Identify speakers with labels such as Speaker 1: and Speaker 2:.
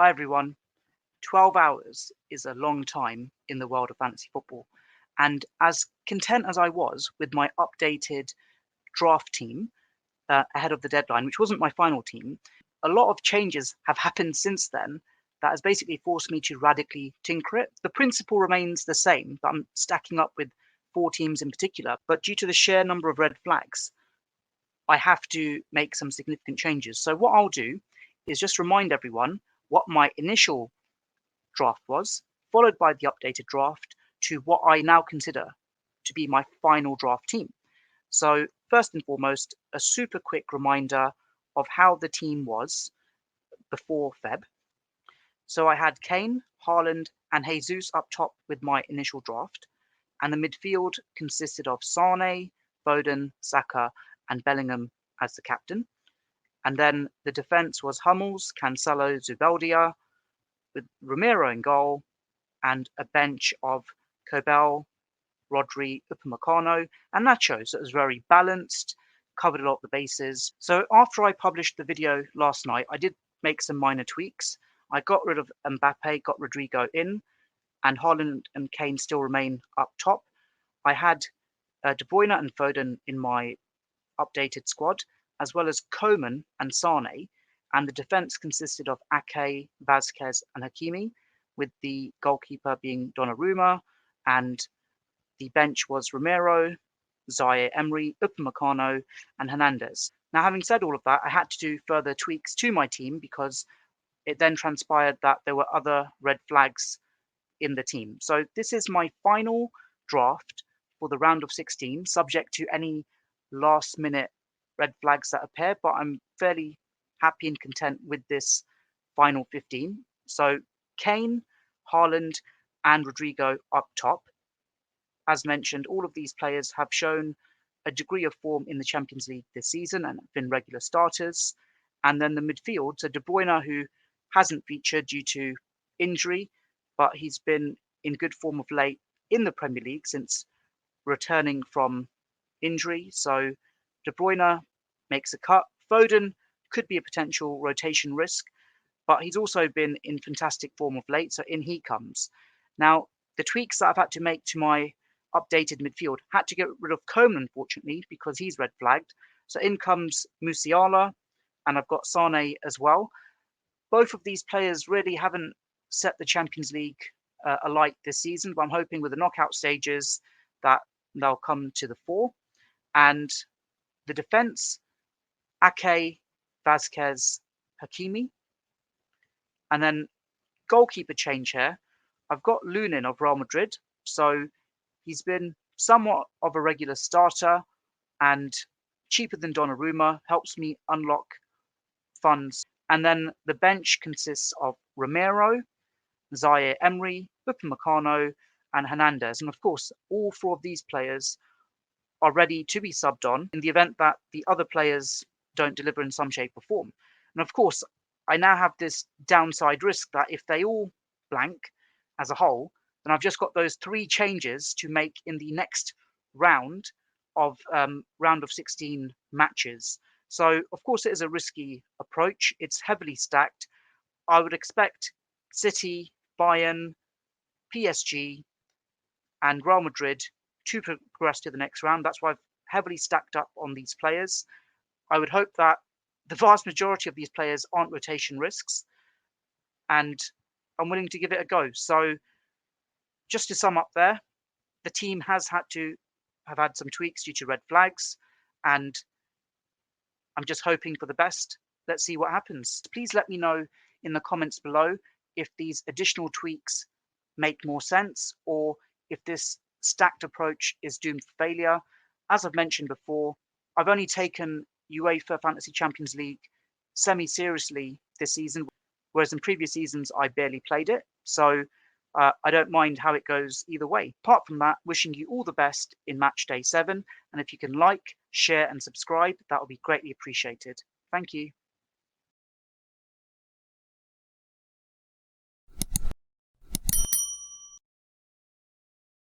Speaker 1: Hi everyone. 12 hours is a long time in the world of fantasy football. And as content as I was with my updated draft team ahead of the deadline, which wasn't my final team, a lot of changes have happened since then that has basically forced me to radically tinker it. The principle remains the same, but I'm stacking up with 4 teams in particular. But due to the sheer number of red flags, I have to make some significant changes. So what I'll do is just remind everyone what my initial draft was, followed by the updated draft to what I now consider to be my final draft team. So first and foremost, a super quick reminder of how the team was before Feb. So I had Kane, Haaland, and Jesus up top with my initial draft, and the midfield consisted of Sane, Foden, Saka, and Bellingham as the captain. And then the defense was Hummels, Cancelo, Zubeldia, with Romero in goal, and a bench of Kobel, Rodri, Upamecano, and Nacho. So it was very balanced, covered a lot of the bases. So after I published the video last night, I did make some minor tweaks. I got rid of Mbappe, got Rodrigo in, and Haaland and Kane still remain up top. I had De Bruyne and Foden in my updated squad, as well as Coman and Sane, and the defense consisted of Ake, Vazquez, and Hakimi, with the goalkeeper being Donnarumma, and the bench was Romero, Zaire Emery, Upamecano, and Hernandez. Now, having said all of that, I had to do further tweaks to my team because it then transpired that there were other red flags in the team. So this is my final draft for the round of 16, subject to any last-minute red flags that appear, but I'm fairly happy and content with this final 15. So Kane, Haaland, and Rodrigo up top. As mentioned, all of these players have shown a degree of form in the Champions League this season and have been regular starters. And then the midfield, so De Bruyne, who hasn't featured due to injury, but he's been in good form of late in the Premier League since returning from injury. So De Bruyne makes a cut. Foden could be a potential rotation risk, but he's also been in fantastic form of late, so in he comes. Now, the tweaks that I've had to make to my updated midfield, had to get rid of Coman, unfortunately, because he's red flagged. So in comes Musiala, and I've got Sane as well. Both of these players really haven't set the Champions League alight this season, but I'm hoping with the knockout stages that they'll come to the fore. And the defense, Ake, Vazquez, Hakimi. And then goalkeeper change here. I've got Lunin of Real Madrid. So he's been somewhat of a regular starter and cheaper than Donnarumma, helps me unlock funds. And then the bench consists of Romero, Zaire Emery, Upamecano, and Hernandez. And of course, all 4 of these players are ready to be subbed on in the event that the other players don't deliver in some shape or form. And of course, I now have this downside risk that if they all blank as a whole, then I've just got those 3 changes to make in the next round of 16 matches. So, of course, it is a risky approach. It's heavily stacked. I would expect City, Bayern, PSG, and Real Madrid to progress to the next round. That's why I've heavily stacked up on these players. I would hope that the vast majority of these players aren't rotation risks, and I'm willing to give it a go. So just to sum up there, the team has had to have had some tweaks due to red flags, and I'm just hoping for the best. Let's see what happens. Please let me know in the comments below if these additional tweaks make more sense or if this stacked approach is doomed for failure. As I've mentioned before, I've only taken UEFA Fantasy Champions League semi-seriously this season, whereas in previous seasons I barely played it. So I don't mind how it goes either way. Apart from that, wishing you all the best in match day 7. And if you can like, share and subscribe, that would be greatly appreciated. Thank you.